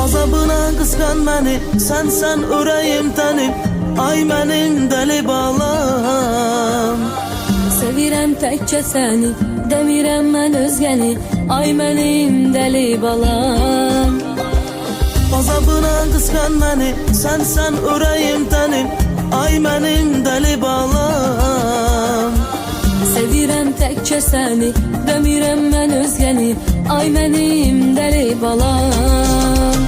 Azabına qısqan məni, sən ürəyim tənim, ay mənim dəli balam. Sevirəm təkcə səni, demirəm mən özgəni, ay mənim dəli balam. Azabına qısqan məni, sən ürəyim tənim, ay mənim dəli balam. Sevirəm təkcə səni, demirəm mən özgəni, ay mənim dəli balam.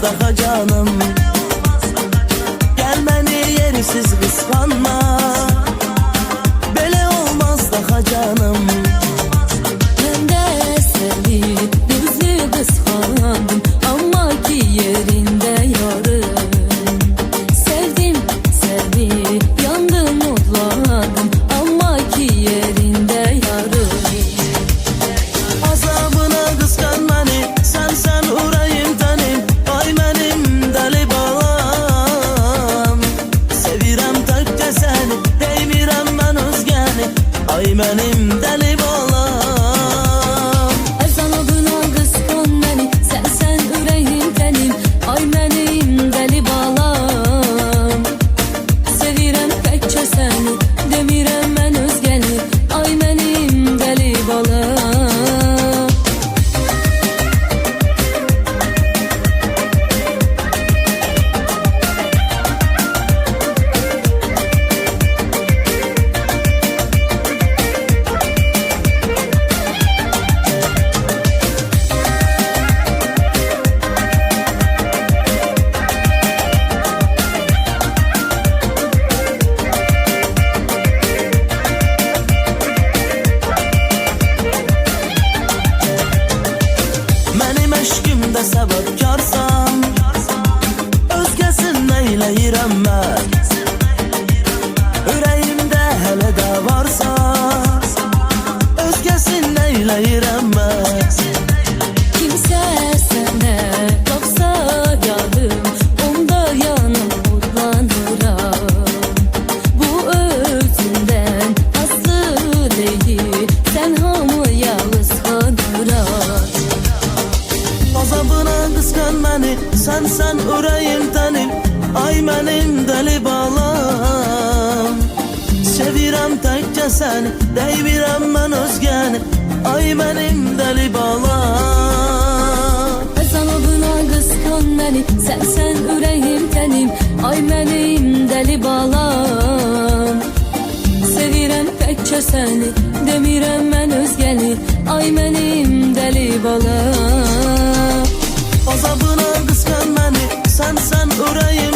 Daha canım, gel beni yersiz kıskanma. Böyle olmaz daha canım. Ben de seni bizi kıskandım, ama ki yerinde yarım. Sevdim seni, yandım mutladım, ama ki yerinde yarım. Azabına kıskan beni, sen urayım tenim, ay mənim dəli balam. Sevirəm təkcə səni, deymirəm mən özgəni, ay mənim dəli balam. Azabına kıskan beni, sen ürəyim tənim, ay mənim dəli balam. Sevirəm təkcə səni, demirəm mən özgəni, ay mənim dəli balam. Eşkimdə səbəbkarsam, özgəsin neyləyirəm mən. Ürəyimdə hələ də varsa, özgəsin neyləyirəm mən. Kimsə sənə baxsa yarım, onda yanım mutlanıram. Bu özündən aslı deyil, sən hamıya qısqanıram. Azabına qısqan məni, sən ürəyim tənim, ay mənim dəli balam. Sevirəm təkcə səni, deymirəm mən özgəni, ay mənim dəli balam. Azabına qısqan məni, sən ürəyim tənim, ay mənim dəli balam. Sevirəm təkcə səni, demirəm mən özgəni, ay mənim dəli balam. Azabına qısqan məni, sən ürəyim